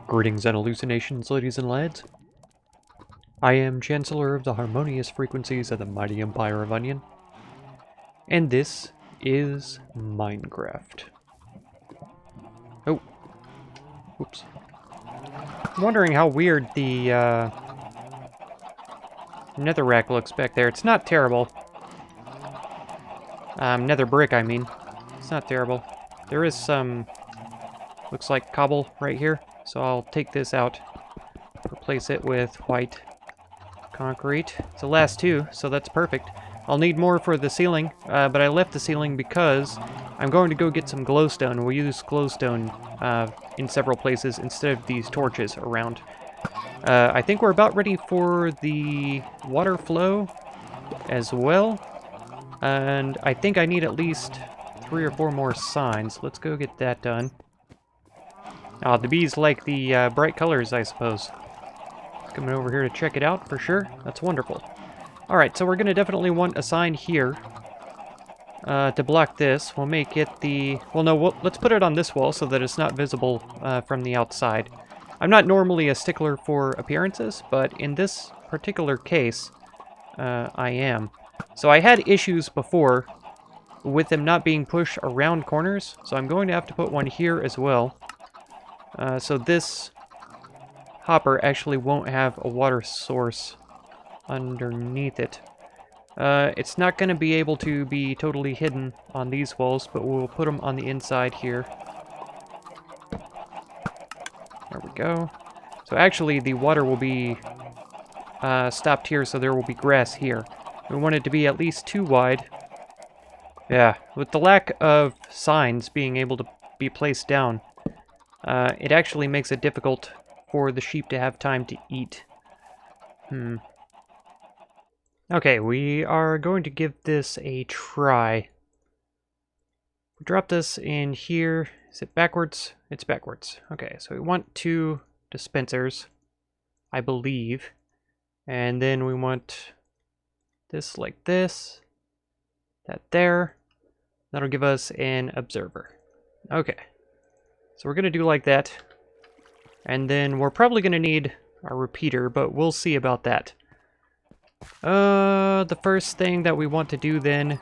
Greetings and hallucinations, ladies and lads. I am Chancellor of the harmonious frequencies of the mighty Empire of Onion, and this is Minecraft. Oh, oops. I'm wondering how weird the netherrack looks back there. It's not terrible. Nether brick, I mean. It's not terrible. There is some, looks like cobble right here. So I'll take this out, replace it with white concrete. It's the last two, so that's perfect. I'll need more for the ceiling, but I left the ceiling because I'm going to go get some glowstone. We'll use glowstone in several places instead of these torches around. I think we're about ready for the water flow as well. And I think I need at least 3 or 4 more signs. Let's go get that done. Oh, the bees like the bright colors, I suppose. Coming over here to check it out for sure. That's wonderful. Alright, so we're going to definitely want a sign here to block this. We'll make it the... Well, no, let's put it on this wall so that it's not visible from the outside. I'm not normally a stickler for appearances, but in this particular case, I am. So I had issues before with them not being pushed around corners, so I'm going to have to put one here as well. So this hopper actually won't have a water source underneath it. It's not going to be able to be totally hidden on these walls, but we'll put them on the inside here. There we go. So actually the water will be stopped here, so there will be grass here. We want it to be at least 2 wide. Yeah, with the lack of signs being able to be placed down, it actually makes it difficult for the sheep to have time to eat. Okay, we are going to give this a try. Drop this in here. Is it backwards? It's backwards. Okay, so we want 2 dispensers, I believe. And then we want this like this. That there. That'll give us an observer. Okay. So we're going to do like that. And then we're probably going to need a repeater, but we'll see about that. The first thing that we want to do then,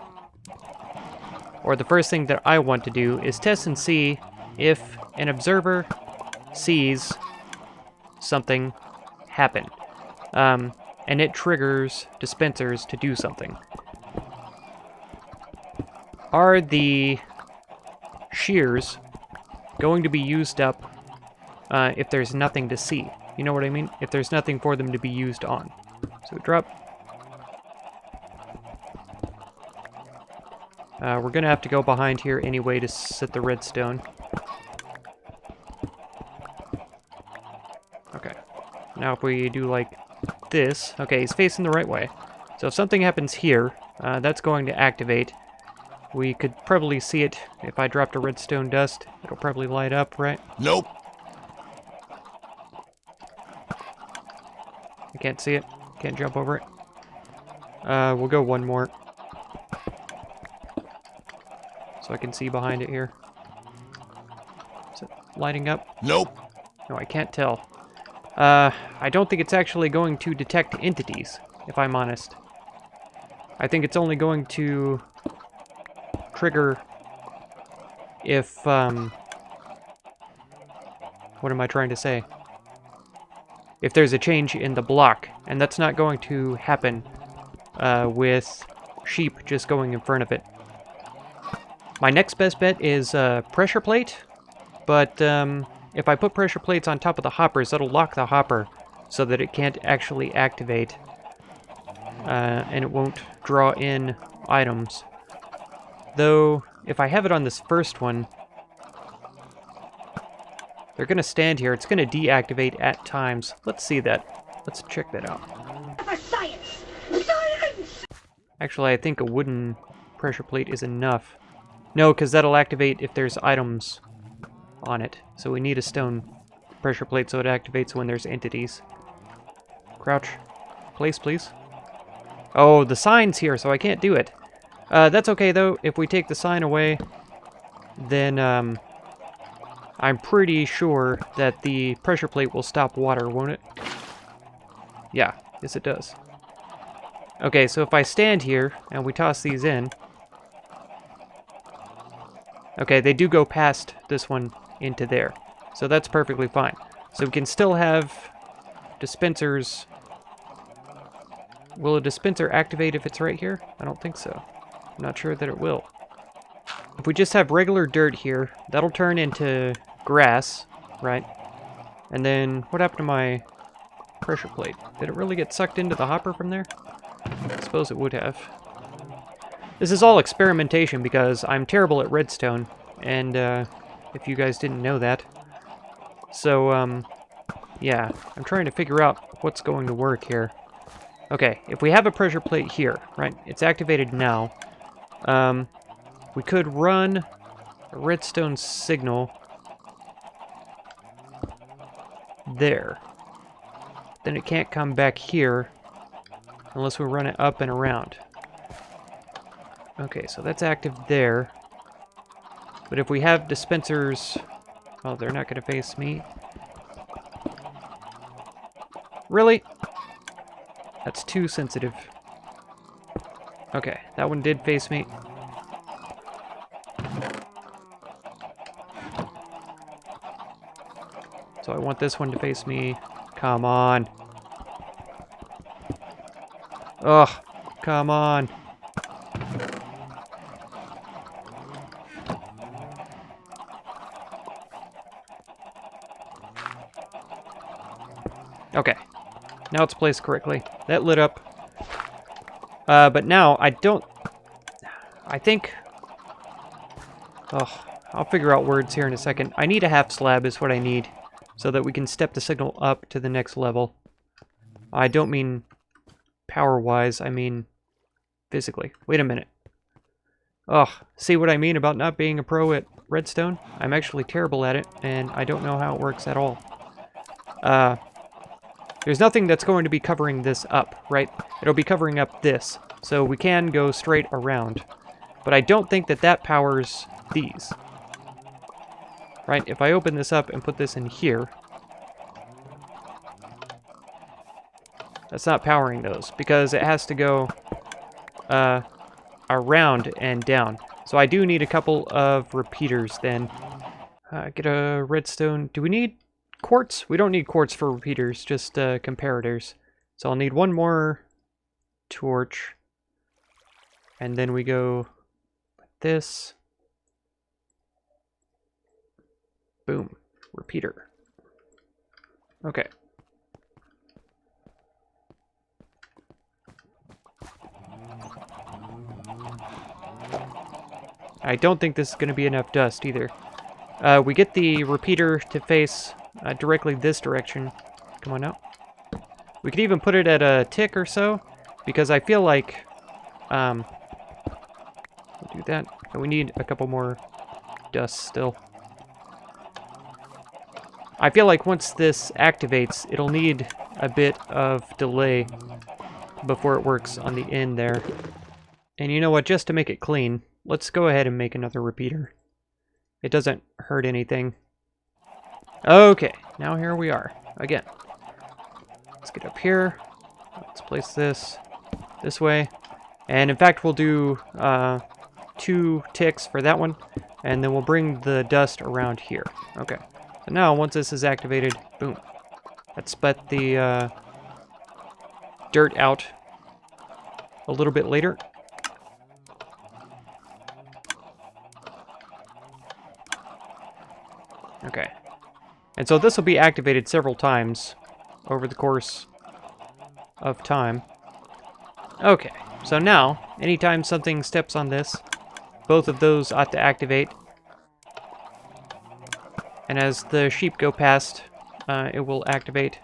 or the first thing that I want to do, is test and see if an observer sees something happen. And it triggers dispensers to do something. Are the shears going to be used up if there's nothing to see? You know what I mean? If there's nothing for them to be used on. So drop. We're going to have to go behind here anyway to set the redstone. Okay. Now if we do like this. Okay, he's facing the right way. So if something happens here, that's going to activate. We could probably see it if I dropped a redstone dust. It'll probably light up, right? Nope. I can't see it. Can't jump over it. We'll go one more. So I can see behind it here. Is it lighting up? Nope. No, I can't tell. I don't think it's actually going to detect entities, if I'm honest. I think it's only going to trigger if, what am I trying to say? If there's a change in the block, and that's not going to happen with sheep just going in front of it. My next best bet is pressure plate, but if I put pressure plates on top of the hoppers, that'll lock the hopper so that it can't actually activate, and it won't draw in items. Though, if I have it on this first one, they're going to stand here. It's going to deactivate at times. Let's see that. Let's check that out. Science! Science! Actually, I think a wooden pressure plate is enough. No, because that'll activate if there's items on it. So we need a stone pressure plate so it activates when there's entities. Crouch. Place, please. Oh, the sign's here, so I can't do it. That's okay, though. If we take the sign away, then I'm pretty sure that the pressure plate will stop water, won't it? Yeah, yes it does. Okay, so if I stand here and we toss these in... Okay, they do go past this one into there. So that's perfectly fine. So we can still have dispensers. Will a dispenser activate if it's right here? I don't think so. I'm not sure that it will. If we just have regular dirt here, that'll turn into grass, right? And then, what happened to my pressure plate? Did it really get sucked into the hopper from there? I suppose it would have. This is all experimentation because I'm terrible at redstone, and if you guys didn't know that. So, yeah, I'm trying to figure out what's going to work here. Okay, if we have a pressure plate here, right, it's activated now. We could run a redstone signal there. Then it can't come back here unless we run it up and around. Okay, so that's active there. But if we have dispensers... Oh, they're not going to face me. Really? That's too sensitive. Okay, that one did face me. So I want this one to face me. Come on. Ugh, come on. Okay, now it's placed correctly. That lit up. But now I don't... I think... Oh, I'll figure out words here in a second. I need a half slab is what I need, so that we can step the signal up to the next level. I don't mean power-wise, I mean physically. Wait a minute. Ugh, see what I mean about not being a pro at redstone? I'm actually terrible at it, and I don't know how it works at all. There's nothing that's going to be covering this up, right? It'll be covering up this, so we can go straight around. But I don't think that that powers these. Right, if I open this up and put this in here, that's not powering those, because it has to go around and down. So I do need a couple of repeaters then. Get a redstone. Do we need quartz? We don't need quartz for repeaters, just comparators. So I'll need one more torch. And then we go like this. Boom. Repeater. Okay. I don't think this is going to be enough dust either. We get the repeater to face directly this direction. Come on out. We could even put it at a tick or so, because I feel like... we'll do that. And we need a couple more dust still. I feel like once this activates, it'll need a bit of delay before it works on the end there. And you know what, just to make it clean, let's go ahead and make another repeater. It doesn't hurt anything. Okay, now here we are, again. Let's get up here. Let's place this way. And in fact, we'll do 2 ticks for that one, and then we'll bring the dust around here. Okay. So now, once this is activated, boom. Let's spat the dirt out a little bit later. Okay. And so this will be activated several times over the course of time. Okay. So now, anytime something steps on this, both of those ought to activate. And as the sheep go past, it will activate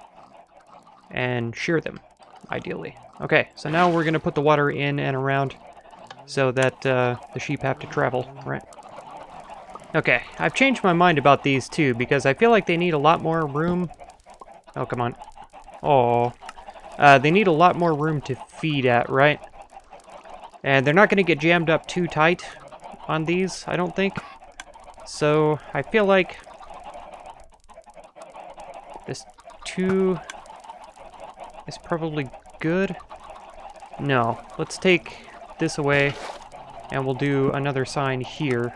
and shear them, ideally. Okay, so now we're going to put the water in and around so that the sheep have to travel, right? Okay, I've changed my mind about these too, because I feel like they need a lot more room. Oh, come on. Oh, they need a lot more room to feed at, right? And they're not going to get jammed up too tight on these, I don't think. So I feel like This 2 is probably good. No, let's take this away, and we'll do another sign here.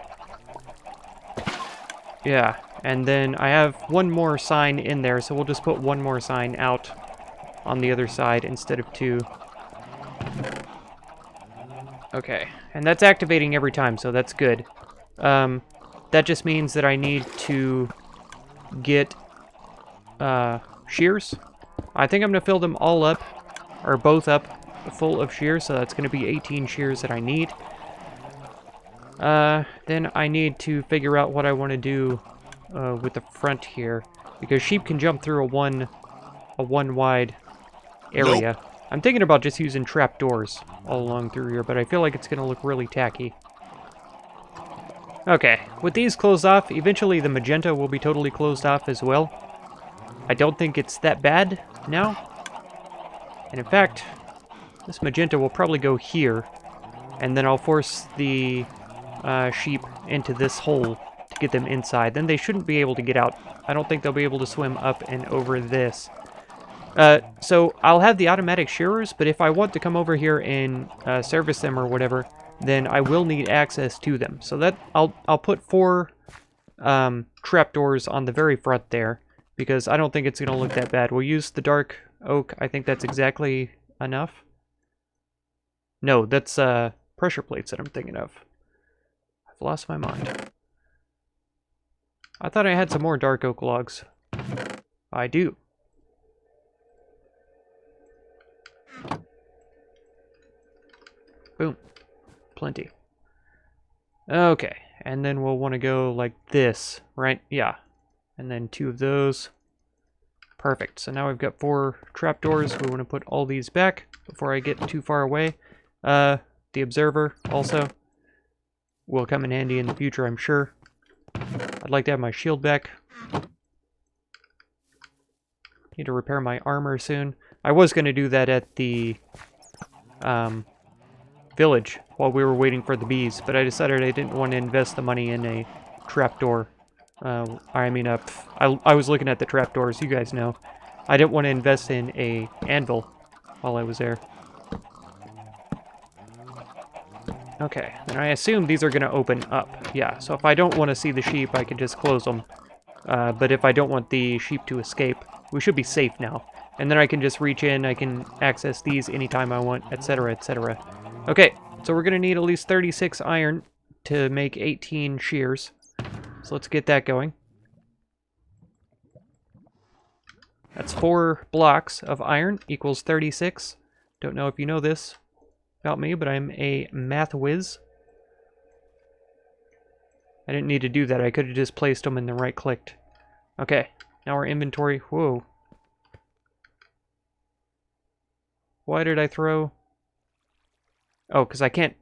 Yeah, and then I have one more sign in there, so we'll just put one more sign out on the other side instead of 2. Okay, and that's activating every time, so that's good. That just means that I need to get shears. I think I'm going to fill them all up, or both up, full of shears, so that's going to be 18 shears that I need. Then I need to figure out what I want to do with the front here, because sheep can jump through a one wide area. Nope. I'm thinking about just using trapdoors all along through here, but I feel like it's going to look really tacky. Okay, with these closed off, eventually the magenta will be totally closed off as well. I don't think it's that bad now. And in fact, this magenta will probably go here, and then I'll force the sheep into this hole to get them inside. Then they shouldn't be able to get out. I don't think they'll be able to swim up and over this. So I'll have the automatic shearers, but if I want to come over here and service them or whatever, then I will need access to them. So that I'll put 4 trapdoors on the very front there, because I don't think it's going to look that bad. We'll use the dark oak. I think that's exactly enough. No, that's pressure plates that I'm thinking of. I've lost my mind. I thought I had some more dark oak logs. I do. Boom. Plenty. Okay, and then we'll want to go like this, right? Yeah. And then 2 of those. Perfect. So now we've got 4 trapdoors. We want to put all these back before I get too far away. The observer also will come in handy in the future, I'm sure. I'd like to have my shield back. Need to repair my armor soon. I was going to do that at the village while we were waiting for the bees, but I decided I didn't want to invest the money in a trapdoor. I was looking at the trapdoors, you guys know. I didn't want to invest in a anvil while I was there. Okay, and I assume these are going to open up. Yeah, so if I don't want to see the sheep, I can just close them. But if I don't want the sheep to escape, we should be safe now. And then I can just reach in, I can access these anytime I want, etc., etc. Okay, so we're going to need at least 36 iron to make 18 shears. So let's get that going. That's 4 blocks of iron equals 36. Don't know if you know this about me, but I'm a math whiz. I didn't need to do that. I could have just placed them and then right-clicked. Okay, now our inventory. Whoa. Why did I throw... Oh, because I can't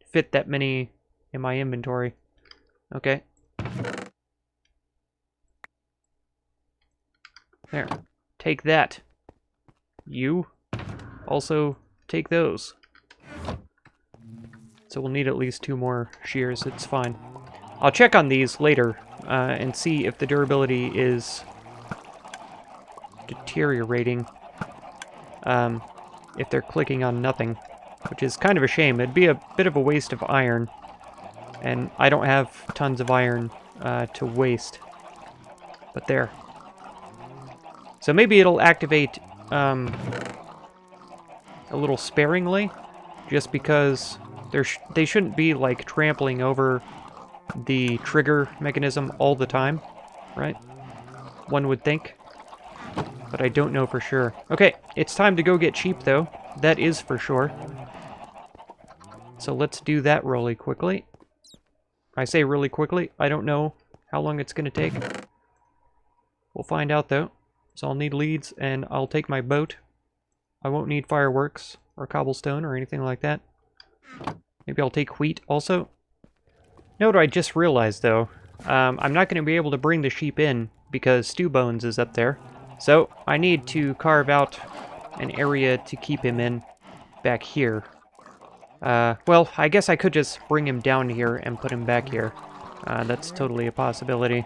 fit that many in my inventory. Okay. There. Take that. You. Also, take those. So we'll need at least 2 more shears. It's fine. I'll check on these later and see if the durability is deteriorating. If they're clicking on nothing. Which is kind of a shame. It'd be a bit of a waste of iron. And I don't have tons of iron to waste. But there. So maybe it'll activate a little sparingly. Just because they shouldn't be like trampling over the trigger mechanism all the time. Right? One would think. But I don't know for sure. Okay, it's time to go get sheep though. That is for sure. So let's do that really quickly. I say really quickly. I don't know how long it's going to take. We'll find out though. So I'll need leads and I'll take my boat. I won't need fireworks or cobblestone or anything like that. Maybe I'll take wheat also. Note I just realized though. I'm not going to be able to bring the sheep in because Stew Bones is up there. So I need to carve out an area to keep him in back here. Well, I guess I could just bring him down here and put him back here. That's totally a possibility.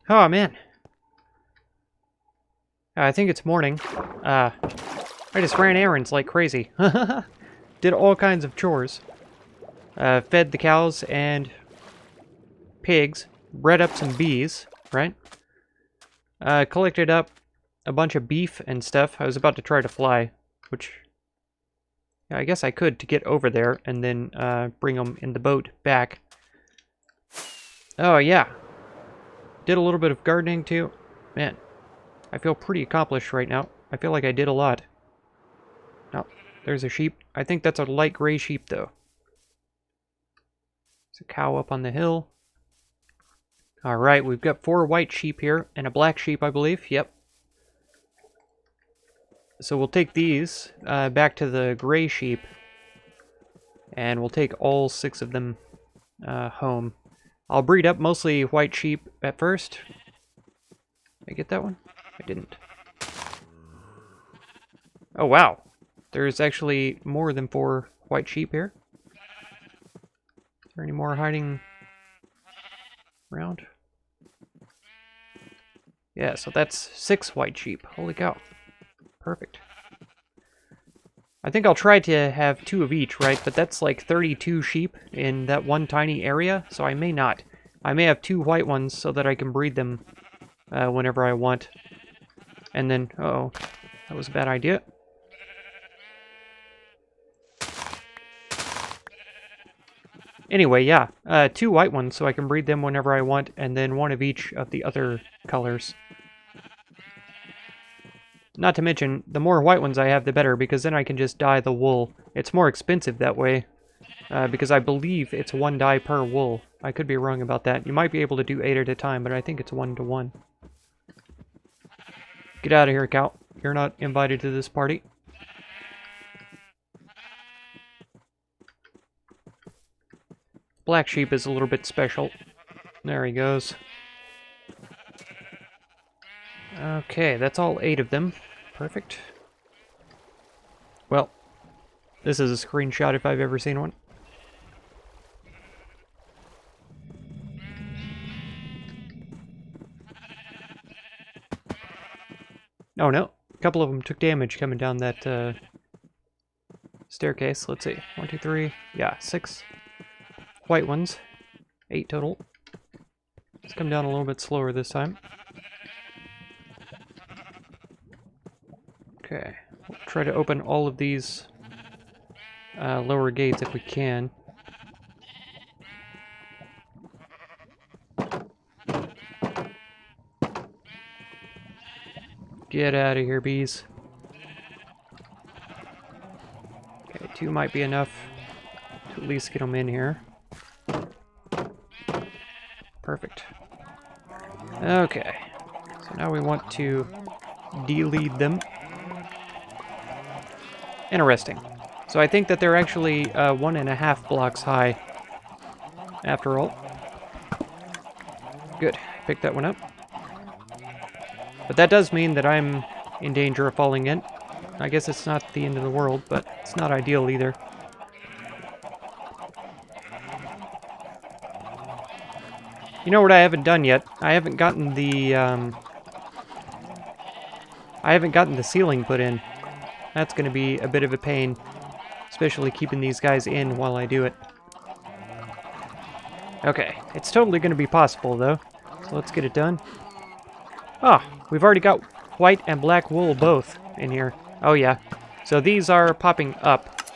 Oh, man. I think it's morning. I just ran errands like crazy. Did all kinds of chores. Fed the cows and pigs. Bred up some bees, right? Collected up a bunch of beef and stuff. I was about to try to fly, which... yeah, I guess I could to get over there and then bring them in the boat back. Oh, yeah. Did a little bit of gardening, too. Man, I feel pretty accomplished right now. I feel like I did a lot. Oh, there's a sheep. I think that's a light gray sheep, though. There's a cow up on the hill. Alright, we've got 4 white sheep here, and a black sheep, I believe. Yep. So we'll take these back to the gray sheep, and we'll take all 6 of them home. I'll breed up mostly white sheep at first. Did I get that one? I didn't. Oh, wow. There's actually more than 4 white sheep here. Is there any more hiding around? Yeah, so that's 6 white sheep. Holy cow. Perfect. I think I'll try to have 2 of each, right? But that's like 32 sheep in that one tiny area, so I may not. I may have 2 white ones so that I can breed them whenever I want. And then, uh-oh, that was a bad idea. Anyway, yeah, 2 white ones so I can breed them whenever I want, and then 1 of each of the other colors. Not to mention, the more white ones I have, the better, because then I can just dye the wool. It's more expensive that way, because I believe it's 1 dye per wool. I could be wrong about that. You might be able to do 8 at a time, but I think it's 1 to 1. Get out of here, cow. You're not invited to this party. Black sheep is a little bit special. There he goes. Okay, that's all 8 of them. Perfect. Well, this is a screenshot if I've ever seen one. Oh no, a couple of them took damage coming down that staircase. Let's see, 1, 2, 3, yeah, 6 white ones, 8 total. Let's come down a little bit slower this time. Okay, we'll try to open all of these lower gates if we can. Get out of here, bees. Okay, 2 might be enough to at least get them in here. Perfect. Okay, so now we want to de-lead them. Interesting. So I think that they're actually 1.5 blocks high, after all. Good, pick that one up. But that does mean that I'm in danger of falling in. I guess it's not the end of the world, but it's not ideal either. You know what I haven't done yet? I haven't gotten the ceiling put in. That's going to be a bit of a pain, especially keeping these guys in while I do it. Okay, it's totally going to be possible though, so let's get it done. Ah, we've already got white and black wool both in here. Oh yeah, so these are popping up.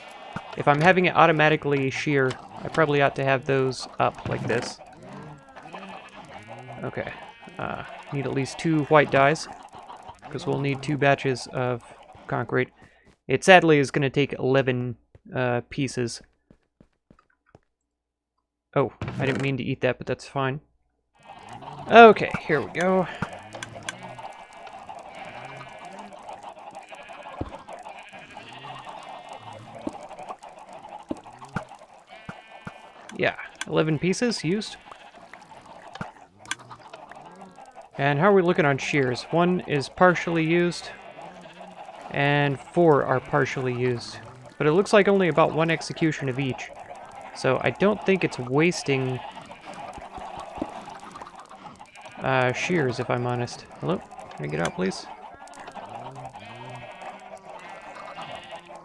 If I'm having it automatically shear, I probably ought to have those up like this. Okay, need at least 2 white dyes, because we'll need 2 batches of concrete. It sadly is going to take 11 pieces. Oh, I didn't mean to eat that, but that's fine. Okay, here we go. Yeah, 11 pieces used. And how are we looking on shears? 1 is partially used, and 4 are partially used. But it looks like only about 1 execution of each. So I don't think it's wasting shears, if I'm honest. Hello? Can I get out, please?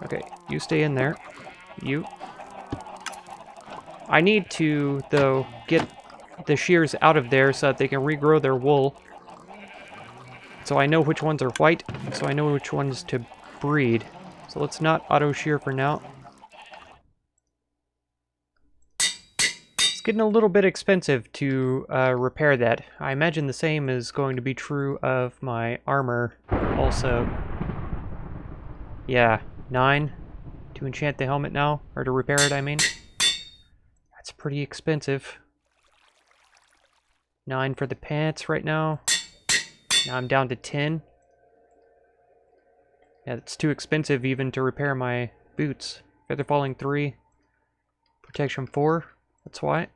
Okay, you stay in there. You. I need to, though, get the shears out of there so that they can regrow their wool. So I know which ones are white, so I know which ones to breed. So let's not auto-shear for now. It's getting a little bit expensive to repair that. I imagine the same is going to be true of my armor also. Yeah, 9 to enchant the helmet now, or to repair it, I mean. That's pretty expensive. 9 for the pants right now. Now I'm down to 10. Yeah, it's too expensive even to repair my boots. Feather falling 3. Protection 4. That's why.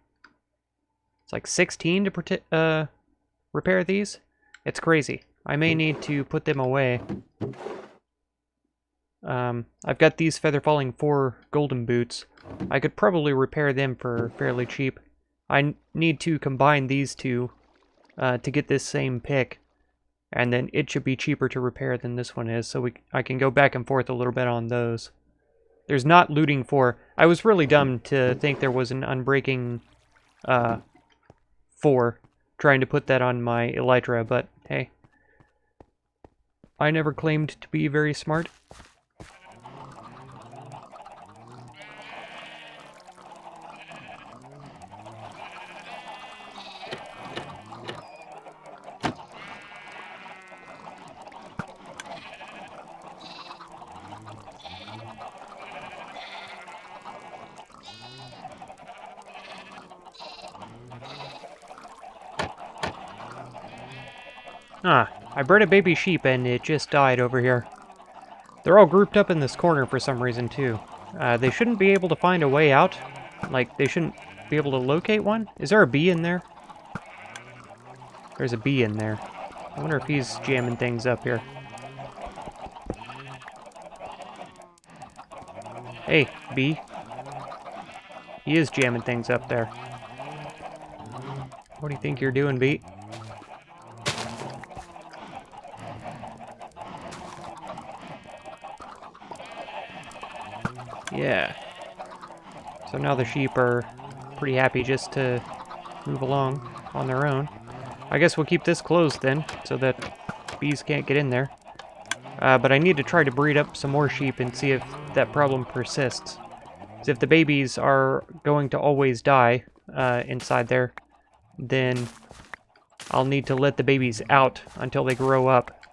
It's like 16 to repair these. It's crazy. I may need to put them away. I've got these Feather Falling 4 golden boots. I could probably repair them for fairly cheap. I need to combine these two to get this same pick. And then it should be cheaper to repair than this one is, so I can go back and forth a little bit on those. There's not looting 4. I was really dumb to think there was an unbreaking 4, trying to put that on my elytra, but hey. I never claimed to be very smart. Ah, I bred a baby sheep and it just died over here. They're all grouped up in this corner for some reason too. They shouldn't be able to find a way out. Like, they shouldn't be able to locate one? Is there a bee in there? There's a bee in there. I wonder if he's jamming things up here. Hey, bee. He is jamming things up there. What do you think you're doing, bee? Yeah. So now the sheep are pretty happy just to move along on their own. I guess we'll keep this closed then, so that bees can't get in there. But I need to try to breed up some more sheep and see if that problem persists. Because if the babies are going to always die inside there, then I'll need to let the babies out until they grow up,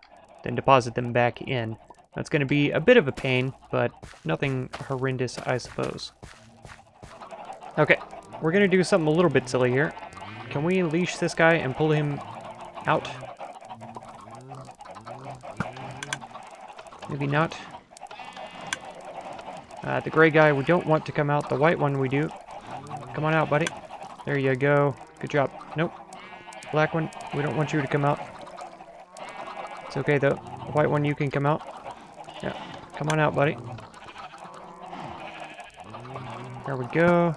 then deposit them back in. That's going to be a bit of a pain, but nothing horrendous, I suppose. Okay, we're going to do something a little bit silly here. Can we leash this guy and pull him out? Maybe not. The gray guy we don't want to come out. The white one we do. Come on out, buddy. There you go. Good job. Nope. Black one, we don't want you to come out. It's okay, though. The white one, you can come out. Yeah, come on out, buddy. There we go.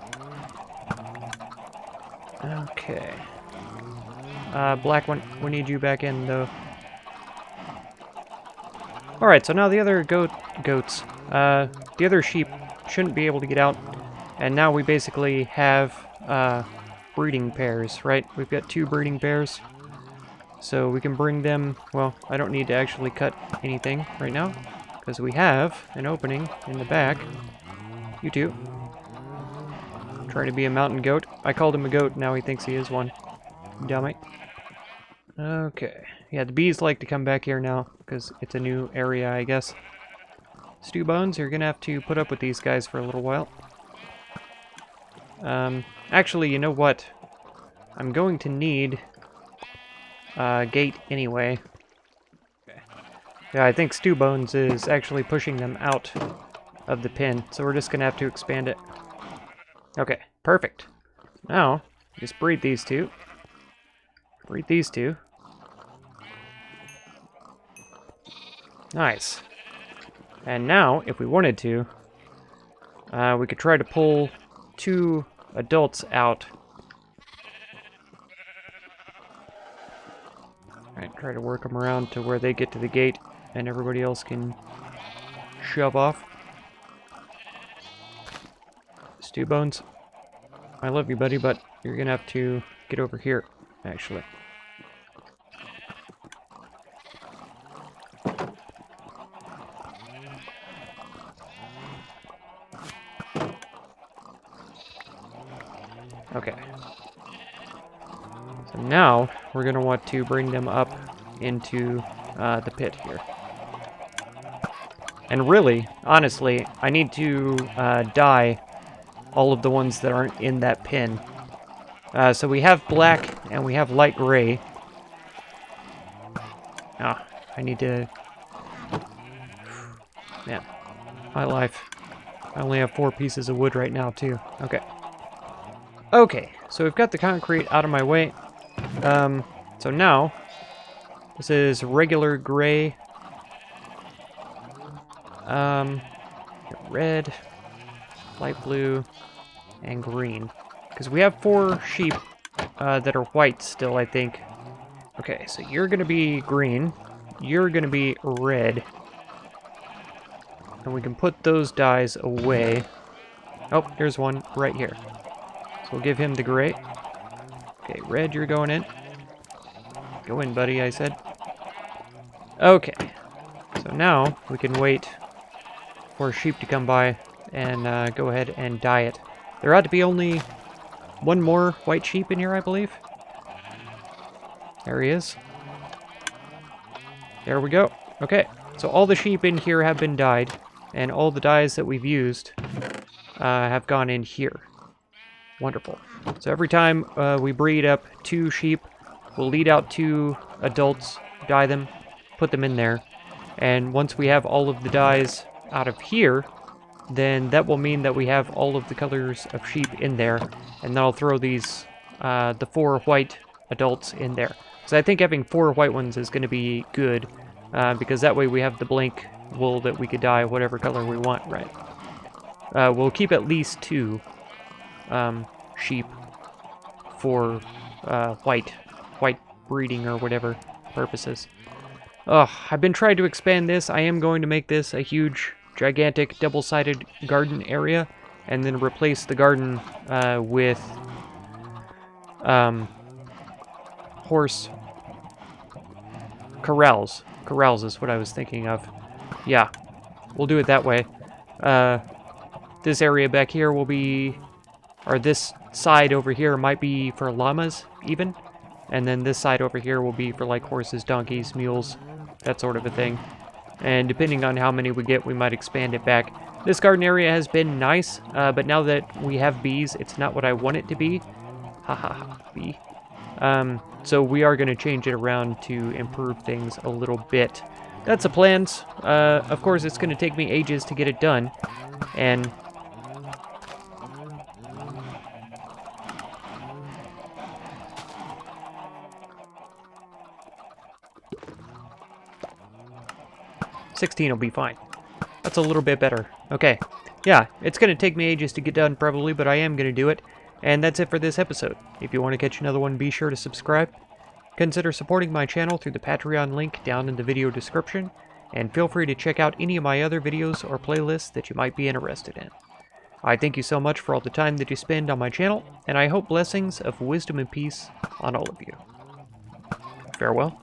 Okay. Black one, we need you back in, though. Alright, so now the other goats, the other sheep shouldn't be able to get out. And now we basically have, breeding pairs, right? We've got 2 breeding pairs. So we can bring them, well, I don't need to actually cut anything right now, because we have an opening in the back. You two. Trying to be a mountain goat. I called him a goat, now he thinks he is one. Dummy. Okay. Yeah, the bees like to come back here now, because it's a new area, I guess. Stew Bones, you're gonna have to put up with these guys for a little while. Actually, you know what? I'm going to need a gate anyway. Okay. Yeah, I think Stew Bones is actually pushing them out of the pen, so we're just gonna have to expand it. Okay, perfect. Now, just breed these two. Breed these two. Nice. And now, if we wanted to, we could try to pull 2 adults out. Alright, try to work them around to where they get to the gate and everybody else can shove off. Stew Bones, I love you, buddy, but you're gonna have to get over here, actually. Okay. So now, we're going to want to bring them up into the pit here. And really, honestly, I need to dye all of the ones that aren't in that pin. So we have black and we have light gray. Ah, I need to... Man, my life. I only have 4 pieces of wood right now, too. Okay. Okay, so we've got the concrete out of my way. So now, this is regular gray. Red, light blue, and green. Because we have 4 sheep that are white still, I think. Okay, so you're going to be green. You're going to be red. And we can put those dyes away. Oh, here's one right here. So we'll give him the gray. Okay, red, you're going in. Go in, buddy, I said. Okay. So now we can wait for sheep to come by and go ahead and dye it. There ought to be only 1 more white sheep in here, I believe. There he is. There we go. Okay, so all the sheep in here have been dyed, and all the dyes that we've used have gone in here. Wonderful. So every time we breed up 2 sheep, we'll lead out 2 adults, dye them, put them in there, and once we have all of the dyes out of here, then that will mean that we have all of the colors of sheep in there, and then I'll throw these, the 4 white adults in there. So I think having 4 white ones is going to be good, because that way we have the blank wool that we could dye whatever color we want, right? We'll keep at least 2 sheep for white breeding or whatever purposes. I've been trying to expand this. I am going to make this a huge, gigantic, double-sided garden area, and then replace the garden with horse corrals. Corrals is what I was thinking of. Yeah, we'll do it that way. This area back here will be, or this side over here might be for llamas, even. And then this side over here will be for, like, horses, donkeys, mules, that sort of a thing. And depending on how many we get, we might expand it back. This garden area has been nice, but now that we have bees, it's not what I want it to be. Ha ha ha, bee. So we are going to change it around to improve things a little bit. That's the plans. Of course, it's going to take me ages to get it done. And... $16 will be fine. That's a little bit better. Okay. Yeah, it's going to take me ages to get done probably, but I am going to do it. And that's it for this episode. If you want to catch another one, be sure to subscribe. Consider supporting my channel through the Patreon link down in the video description. And feel free to check out any of my other videos or playlists that you might be interested in. I thank you so much for all the time that you spend on my channel, and I hope blessings of wisdom and peace on all of you. Farewell.